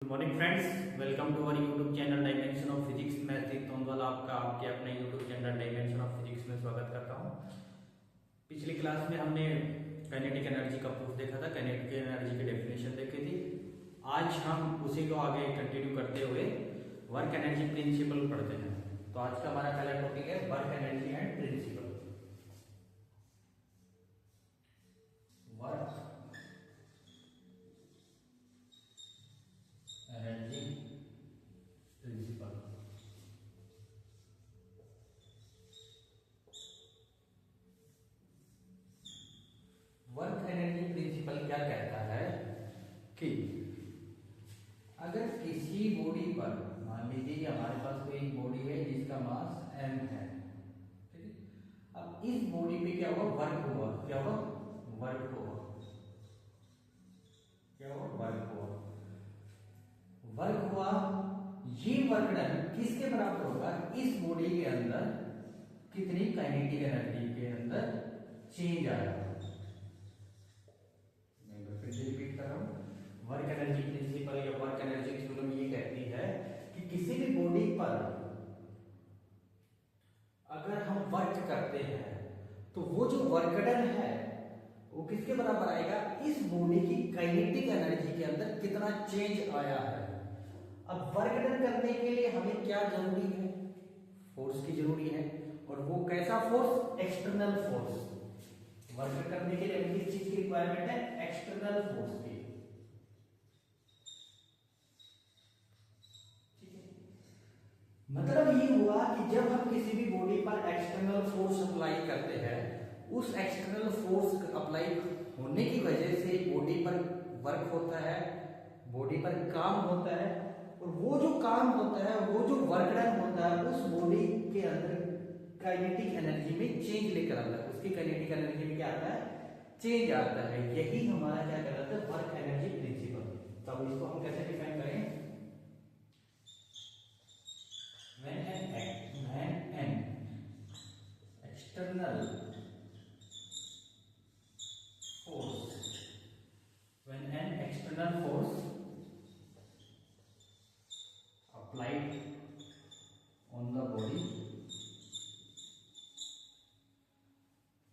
Good morning friends, welcome to our YouTube channel dimension of physics. मैं अतीक तोंदवाल आपका आपके अपने YouTube channel dimension of physics में स्वागत करता हूं। पिछली क्लास में हमने काइनेटिक एनर्जी का प्रूफ देखा था, काइनेटिक एनर्जी की डेफिनेशन देखी थी। आज हम उसी को आगे कंटिन्यू करते हुए वर्क एनर्जी प्रिंसिपल पढ़ते हैं। तो आज का हमारा पहला टॉपिक है work energy and principle. Work energy principle. Work energy principle क्या कहता है कि अगर किसी बॉडी पर, मान लीजिए हमारे पास कोई एक बॉडी है जिसका मास m है, ठीक है। अब इस बॉडी पे क्या हुआ, वर्क हुआ, क्या हुआ, वर्क हुआ, क्या हुआ, वर्क हुआ, वर्क हुआ। ये वर्क डन किसके बराबर होगा, इस बॉडी के अंदर कितनी काइनेटिक एनर्जी के अंदर चेंज आया। मैं फिर से रिपीट कर रहा हूं, वर्क एनर्जी प्रिंसिपल या वर्क एनर्जी थ्योरम ये कहती है कि किसी भी बॉडी पर अगर हम वर्क करते हैं तो वो जो वर्क डन है वो किसके बराबर आएगा, इस बॉडी की काइनेटिक एनर्जी के अंदर कितना चेंज आया है। अब वर्क डन करने के लिए हमें क्या जरूरी है, फोर्स की जरूरी है। और वो कैसा फोर्स, एक्सटर्नल फोर्स। वर्क करने के लिए किस चीज की रिक्वायरमेंट है, एक्सटर्नल फोर्स की, ठीक है। मतलब ये हुआ कि जब हम किसी भी बॉडी पर एक्सटर्नल फोर्स अप्लाई करते हैं, उस एक्सटर्नल फोर्स अप्लाई होने की वजह से बॉडी पर वर्क होता है, बॉडी पर काम होता है। और वो जो काम होता है, वो जो वर्क डन होता है, उस बॉडी के अंदर काइनेटिक एनर्जी में चेंज लेकर आता है। उसकी काइनेटिक एनर्जी में क्या आता है, चेंज आता है। यही हमारा क्या कहलाता है, वर्क एनर्जी प्रिंसिपल। तो अब इसको हम कैसे डिफाइन करें, when an external force, when an external force applied on the body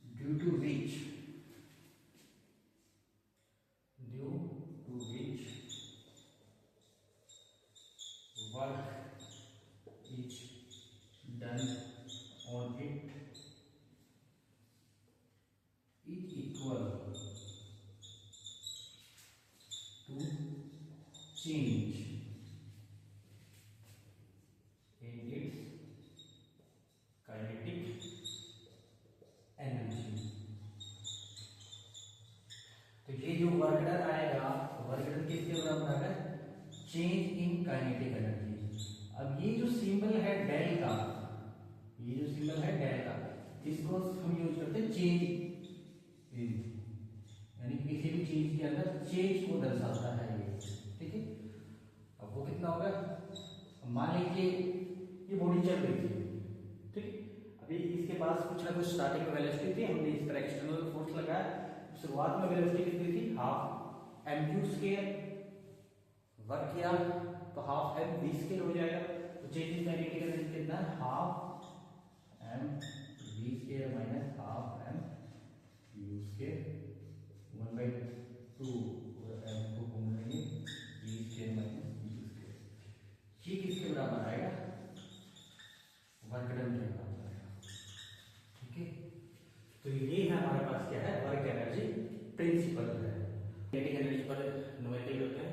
due to which work is done on it is equal to change in its kinetic energy। तो ये जो work done आएगा, work done किसके बराबर आएगा, change in kinetic energy. अब ये जो सिंबल है डेल का, ये जो सिंबल है डेल का, इसको हम यूज करते हैं चेंज इन, यानी किसी भी चीज के अंदर चेंज को दर्शाता है ये, ठीक है। अब वो कितना होगा, मान लीजिए ये बॉडी चल रही थी, ठीक है। अभी इसके पास कुछ ना कुछ स्टार्टिंग में वेलोसिटी थी, हमने इस पर एक्सटर्नल फोर्स लगाया। शुरुआत में वेलोसिटी कितनी थी, half m q square, work किया तो हाफ एम वी स्क्वायर हो जाएगा। तो चेंज इन काइनेटिक एनर्जी कितना है, half m v square minus half m u square 1/2 m को घूम लेंगे v square minus u square. ये किसके बराबर आएगा, वर्क डन के बराबर आएगा, ठीक है। तो ये है हमारे पास क्या है, वर्क एनर्जी प्रिंसिपल है। काइनेटिक एनर्जी पर न्यूमेरिकल होते हैं।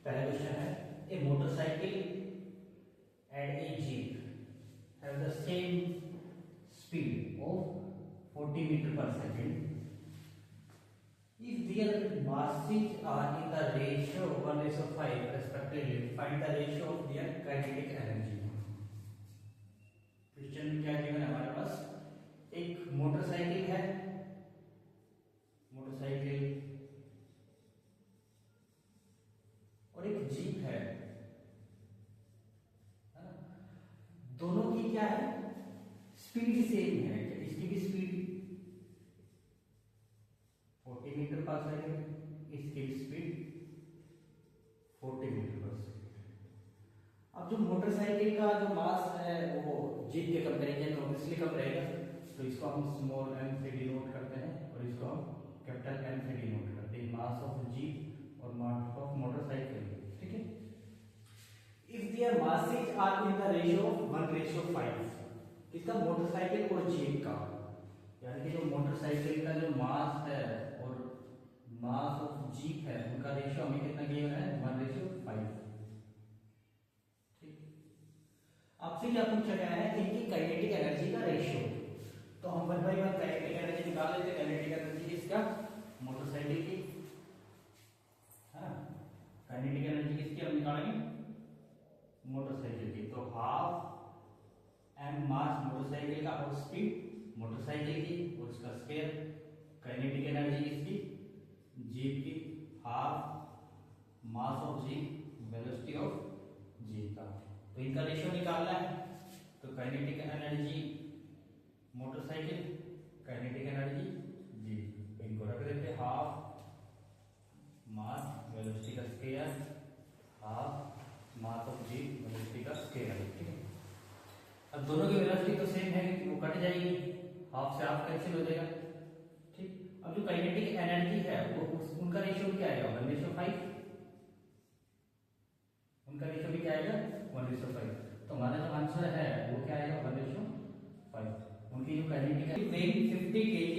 पहला क्वेश्चन है, a motorcycle and a jeep have the same speed of 40 metre per second if their masses are in the ratio 1:5 respectively, find the ratio of their kinetic energy। Question में क्या given है हमारे पास, एक motorcycle है, motorcycle और एक jeep है ना। दोनों की क्या है, स्पीड सेम है। इसकी भी स्पीड 40 मीटर पर सेकेंड, इसकी स्पीड 40 मीटर पर जो मोटरसाइकिल का जो मास है वो जीप के कंपैरिजन में ऑब्वियसली कम रहेगा, तो इसको हम स्मॉल m से डिनोट करते हैं और इसको हम कैपिटल M से डिनोट करते हैं, मास ऑफ जीप और मास ऑफ मोटरसाइकिल। ठीक है, if there masses are in the ratio of 1:5, इसका मोटरसाइकिल और जीप का, यानी कि जो मोटरसाइकिल का जो मास है और मास ऑफ जीप है उनका रेशियो हमें कितना गिवन है 1:5। आपसे क्या पूछा गया है इनकी काइनेटिक एनर्जी का रेशियो, तो हम 1/1 काइनेटिक एनर्जी निकाल लेते हैं। काइनेटिक एनर्जी किसका, मोटरसाइकिल की, है ना। काइनेटिक एनर्जी किसकी हम निकालेंगे, मोटरसाइकिल की, तो हाफ एम मास मोटरसाइकिल का और स्पीड मोटरसाइकिल की और उसका स्क्वायर। काइनेटिक एनर्जी किसकी, जीप की, half mass of jeep velocity of jeep का, तो इनका रेशियो निकालना है। तो kinetic energy motorcycle, kinetic energy G, इनको रख देते हैं हाफ मास वेलोसिटी का square, half mass of G velocity का स्क्वायर। ठीक है, अब दोनों की वेलोसिटी तो सेम है, वो कट जाएगी, हाफ से हाफ कैंसिल हो जाएगा। ठीक, अब जो काइनेटिक एनर्जी है वो उनका रेशियो क्या आएगा 1:5, उनका रेशियो भी क्या आएगा 1:5, तो हमारा जो आंसर है वो क्या आएगा 1:5। उनकी जो काइनेटिक एनर्जी 50 kg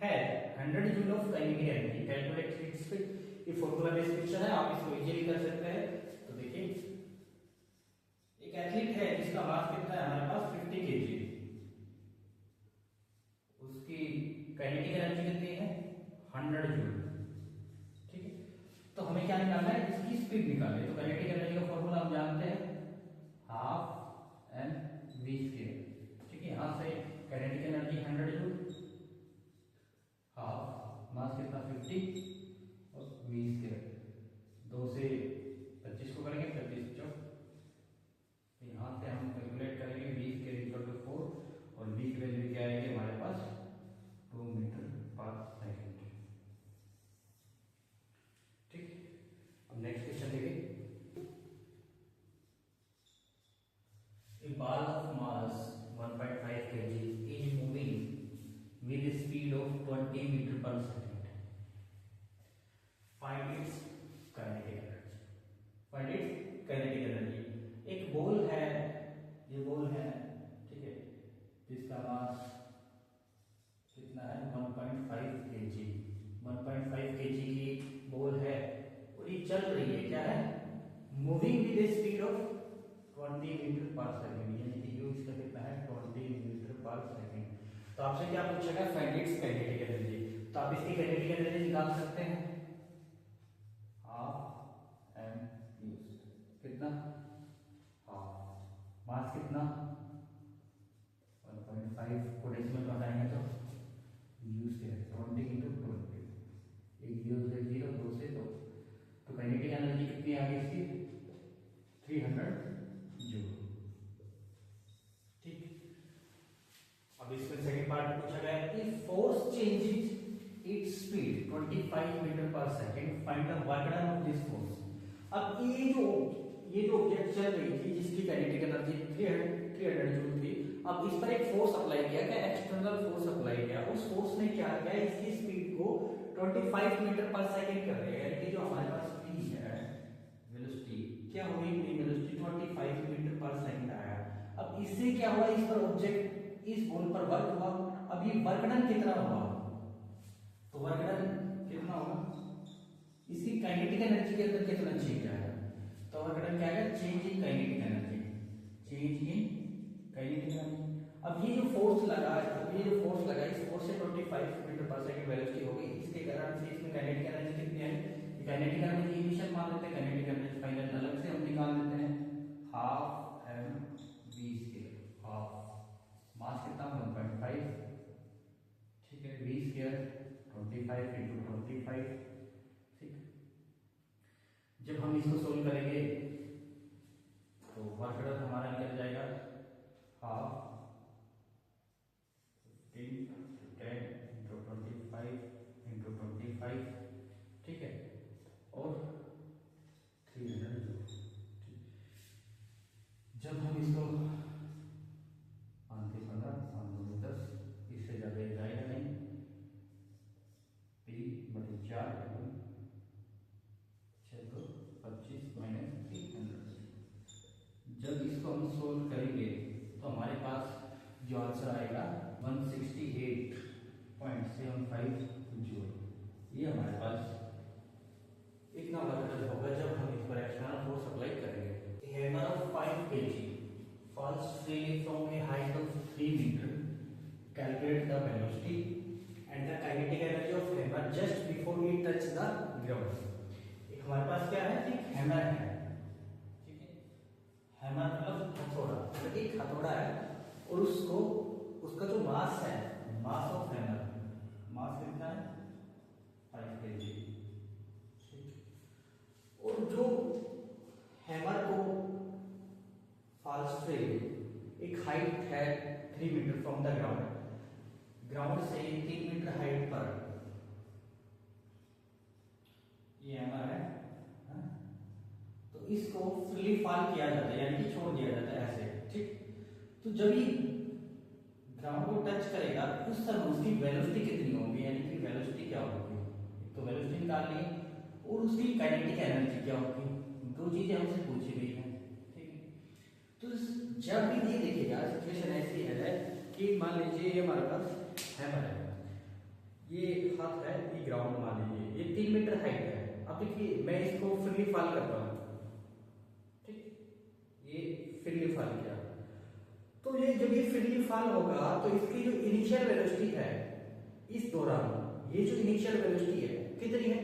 है 100 joule of kinetic energy, calculate its speed. ये फॉर्मूला बेस्ड क्वेश्चन है, आप इसको इजीली कर सकते हैं। तो देखिए एक एथलीट है जिसका मास कितना है हमारे पास 50 kg, उसकी काइनेटिक एनर्जी कितनी है 100 जूल। ठीक है, तो हमें क्या निकालना है, इसकी स्पीड निकालनी है। तो काइनेटिक एनर्जी का फॉर्मूला हम जानते हैं हाफ एम वी स्क्वायर। ठीक है, यहां से kinetic energy 100 joule, half mass कितना 50 और वी स्क्वायर, 2 से 25 को करेंगे 25 चौक, तो यहां से हम कैलकुलेट करेंगे वी स्क्वायर इक्वल टू 4 और वी की वैल्यू क्या आएगी हमारे पास 2 मीटर पर सेकेंड। ठीक, अब नेक्स्ट क्वेश्चन देखिए। A ball of mass 1.5 kg is moving with a speed of 20 meter per second. Find its kinetic energy. Find its kinetic energy. एक ball है, ये बॉल है, ठीक है, जिसका मास कितना है 1.5 kg, 1.5 kg की बॉल है और ये चल रही है, क्या है, moving with a speed of 20 meter per second, यानी कि यू इसका कितना है 20 मीटर पर सेकेंड। तो आपसे क्या पूछेगा फाइंड इट्स काइनेटिक एनर्जी, तो आप इसकी काइनेटिक एनर्जी निकाल सकते हैं हाफ एम यू, कितना हाफ मास कितना 1.5 को डेसिमल में हटाएंगे तो यू से 20 into 20, एक 0 से 0, 2 से 2, तो काइनेटिक एनर्जी कितनी आ गई इसकी 300 जूल। ठीक, अब इसमें सेकंड पार्ट पूछा गया है कि force changes its speed 25 metre per second, find the work done of this force. अब ये जो ऑब्जेक्ट चल रही थी जिसकी काइनेटिक एनर्जी 300 जूल थी, अब इस पर एक फोर्स अप्लाई किया गया, एक्सटर्नल फोर्स अप्लाई किया, उस फोर्स ने क्या किया, इसकी स्पीड को 25 मीटर पर सेकंड कर दिया, यानी कि जो हमारे पास v है वेलोसिटी क्या हुई, वेलोसिटी 25 मीटर पर सेकंड आया। अब इससे क्या हुआ, इस पर ऑब्जेक्ट इस बॉल पर वर्क हुआ, अब ये वर्क डन कितना हुआ, तो वर्क डन कितना होगा, इसकी काइनेटिक एनर्जी के अंदर कितना चेंज आएगा, तो वर्क डन क्या आएगा change in kinetic energy, change in kinetic energy. अब ये जो फोर्स लगा, इस फोर्स से 25 मीटर पर सेकंड वेलोसिटी हो गई, इसके कारण से इसमें काइनेटिक एनर्जी कितनी आई, काइनेटिक एनर्जी इनिशियल मान लेते हैं, काइनेटिक एनर्जी फाइनल अलग से हम निकाल लेते हैं half m v square, half mass कितना 1.5, ठीक है, वी स्क्वायर 25 into 25। ठीक, जब हम इसको सोल्व करेंगे तो वर्क डन हमारा निकल जाएगा हाफ 10 into 25 into 25, ठीक है, और 300 जब हम इसको 5 से 15, 5 दूनी 10, इससे ज़्यादा जाएगा नहीं। 3/4 6 तो 25 माइनस 300। जब इसको हम सोल्व करेंगे तो हमारे पास जो आंसर आएगा 168.75 जूल। ये हमारे पास इतना वर्क होगा जब हम इस पर एक्सटर्नल फोर्स अप्लाई करेंगे। Hammer of 5 kg falls freely from a height of 3 meter. Calculate the velocity and the kinetic energy of hammer just before it touch the ground. एक हमारे पास क्या है, एक हैमर है, ठीक है। हैमर मतलब हथौड़ा, मतलब एक हथौड़ा है और उसको उसका जो मास है, मास ऑफ हैमर, मास कितना है 5 kg, ठीक। और जो हैमर को फॉल्स फ्री एक हाइट है 3 meter from the ground, ground से 3 मीटर हाइट पर ये हैमर है, हाँ? तो इसको फ्रीली फॉल किया जाता है, यानी कि छोड़ दिया जाता है ऐसे, ठीक। तो जब ये ग्राउंड को टच करेगा उस समय उसकी वेलोसिटी कितनी होगी, यानी कि वेलोसिटी क्या होगी, एक तो वेलोसिटी निकालनी है और उसकी काइनेटिक एनर्जी क्या होगी, दो चीजें हमसे पूछी गई हैं, ठीक है। तो जब भी ये देखिएगा सिचुएशन ऐसी है कि मान लीजिए ये हमारे पास हैमर है, ये हाथ है, ये ग्राउंड मान लीजिए, ये 3 मीटर हाइट है। अब देखिए मैं इसको फ्रीली फॉल करता हूँ, ठीक, ये फ्रीली फॉल किया, तो ये जब ये फ्रीली फॉल होगा तो इसकी जो इनिशियल वेलोसिटी है इस दौरान, ये जो इनिशियल वेलोसिटी है कितनी है,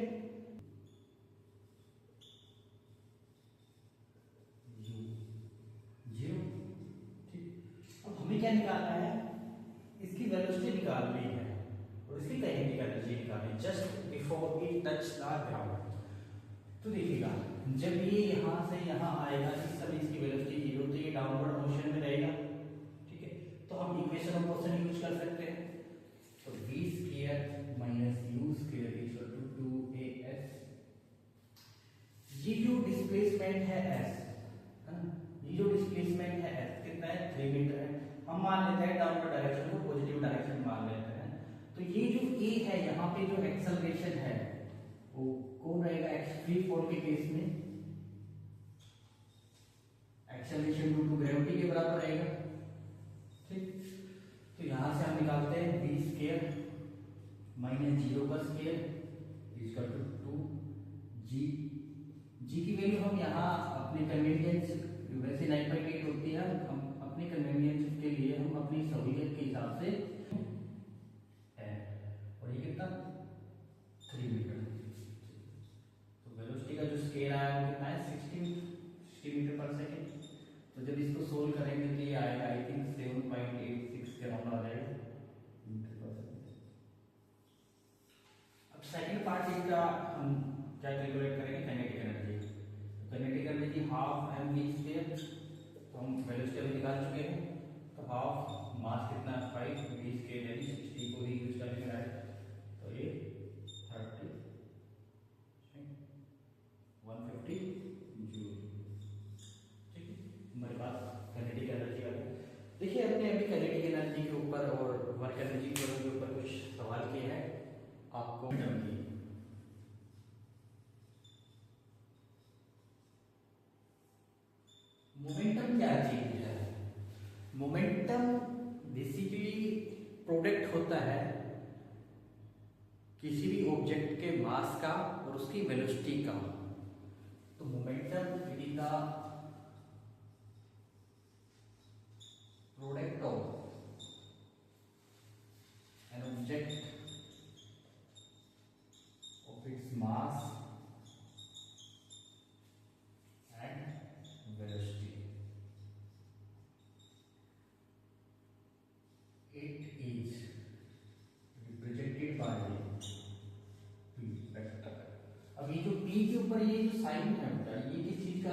हमें क्या निकालना है, इसकी वेलोसिटी निकालनी है और इसकी काइनेटिक एनर्जी निकालनी है just before it touch the ground. तो देखिएगा जब ये यहाँ से यहाँ आएगा इस समय इसकी वेलोसिटी 0, तो ये डाउनवर्ड मोशन में रहेगा, ठीक है। तो हम इक्वेशन ऑफ मोशन यूज कर सकते हैं, तो v square minus u square equal to 2as। ये जो डिस्प्लेसमेंट है s, ये जो डिस्प्लेसमेंट है s कितना है 3 मीटर है, हम मान लेते हैं डाउनवर्ड डायरेक्शन को पॉजिटिव डायरेक्शन मान लेते हैं। तो ये जो a है यहाँ पे जो एक्सेलरेशन है वो कौन रहेगा, फ्री फॉल के केस में एक्सेलरेशन ड्यू टू ग्रेविटी के बराबर रहेगा, ठीक। तो यहां से हम निकालते हैं v स्क्वायर माइनस 0 का square equal to 2g। g की वैल्यू हम यहाँ अपने कन्वीनियंस, वैसे 9.8 होती है, हम अपने कन्वीनियंस के लिए हम अपनी सहूलियत के हिसाब से है, और ये कितना 3 मीटर। तो वेलोसिटी का जो स्केल आया वो कितना है 60 मीटर पर सेकेंड। तो जब इसको सोल्व करेंगे तो ये आएगा आई थिंक 7.86 के राउंड आ जाएगा मीटर पर सेकेंड। अब सेकंड पार्ट इसका हम क्या कैलकुलेट करेंगे, kinetic energy. Kinetic energy half mv square, तो हम वेलोसिटी अभी निकाल चुके हैं, तो हाफ मास कितना है 5 v स्क्वायर यानी 60 को ही यूज करेंगे डायरेक्ट, तो ये 30 150 जूल, ठीक है। हमारे पास काइनेटिक एनर्जी आ गई। देखिए अपने अभी काइनेटिक एनर्जी के ऊपर और वर्क एनर्जी के ऊपर कुछ सवाल किए हैं आपको। मोमेंटम क्या चीज है, मोमेंटम बेसिकली प्रोडक्ट होता है किसी भी ऑब्जेक्ट के मास का और उसकी वेलोसिटी का। तो momentum is the product of an object of its mass and velocity. It is represented by p vector. अब ये जो p के ऊपर ये जो साइन है बेटा, ये किस चीज का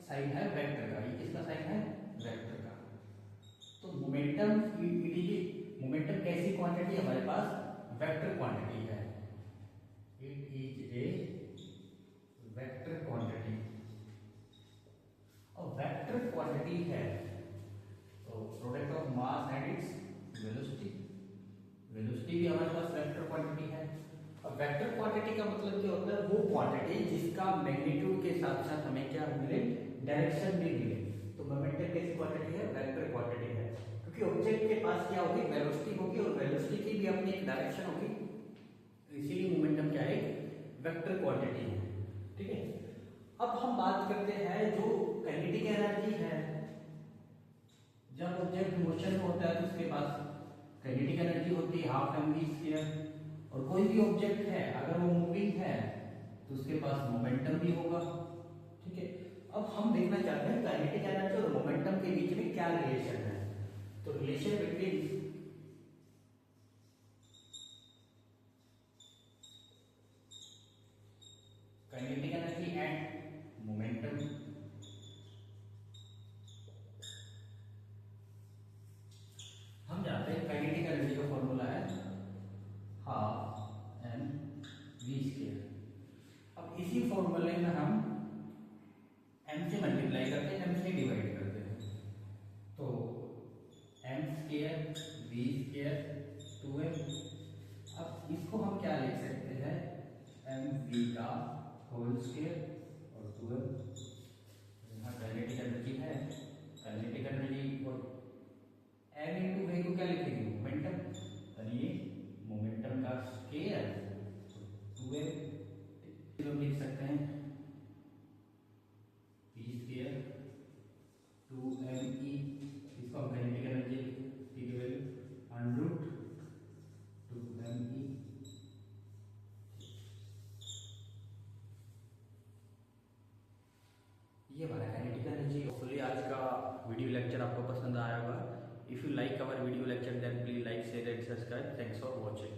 साइन है, वेक्टर का। ये किसका साइन है, वेक्टर का। तो मोमेंटम मोमेंटम कैसी क्वांटिटी हमारे पास, वेक्टर क्वांटिटी है। It is a vector quantity, और वेक्टर क्वांटिटी है वेलोसिटी, वेलोसिटी भी हमारे पास वेक्टर क्वांटिटी है। अब वेक्टर क्वांटिटी का मतलब क्या होता है, वो क्वांटिटी जिसका मैग्नीट्यूड के साथ साथ हमें क्या मिले, डायरेक्शन भी मिले। तो मोमेंटम कैसी क्वांटिटी है, वेक्टर क्वांटिटी है, क्योंकि ऑब्जेक्ट के पास क्या होगी, वेलोसिटी होगी, और वेलोसिटी की भी अपनी एक डायरेक्शन होगी, इसीलिए मोमेंटम क्या है, वेक्टर क्वांटिटी है। ठीक है, अब हम बात करते हैं जो काइनेटिक एनर्जी है। जब ऑब्जेक्ट मोशन में होता है तो उसके पास काइनेटिक एनर्जी होती है हाफ एम वी स्क्वायर, और कोई भी ऑब्जेक्ट है अगर वो मूविंग है तो उसके पास मोमेंटम भी होगा। ठीक है, अब हम देखना चाहते हैं काइनेटिक एनर्जी और मोमेंटम के बीच में क्या रिलेशन है। तो relation between kinetic energy and momentum, हम जानते हैं काइनेटिक एनर्जी का फॉर्मूला है हाफ एम वी स्क्वायर। अब इसी फॉर्मूले में हम m से मल्टीप्लाई करते हैं, m से डिवाइड करते हैं, तो m square v square 2m। अब इसको हम क्या लिख सकते हैं, mv का होल स्क्वायर और 2m। यहाँ काइनेटिक एनर्जी है, काइनेटिक एनर्जी और m इंटू v को क्या लिखेंगे, मोमेंटम, और ये मोमेंटम का स्क्वायर 2m। हम लिख सकते हैं p स्क्वायर 2me, इसको हम काइनेटिक एनर्जी की वैल्यू √ 2me। ये हमारा काइनेटिक एनर्जी। होपफुली आज का वीडियो लेक्चर आपको पसंद आया होगा। If you like our video lecture then please like, share and subscribe. Thanks for watching.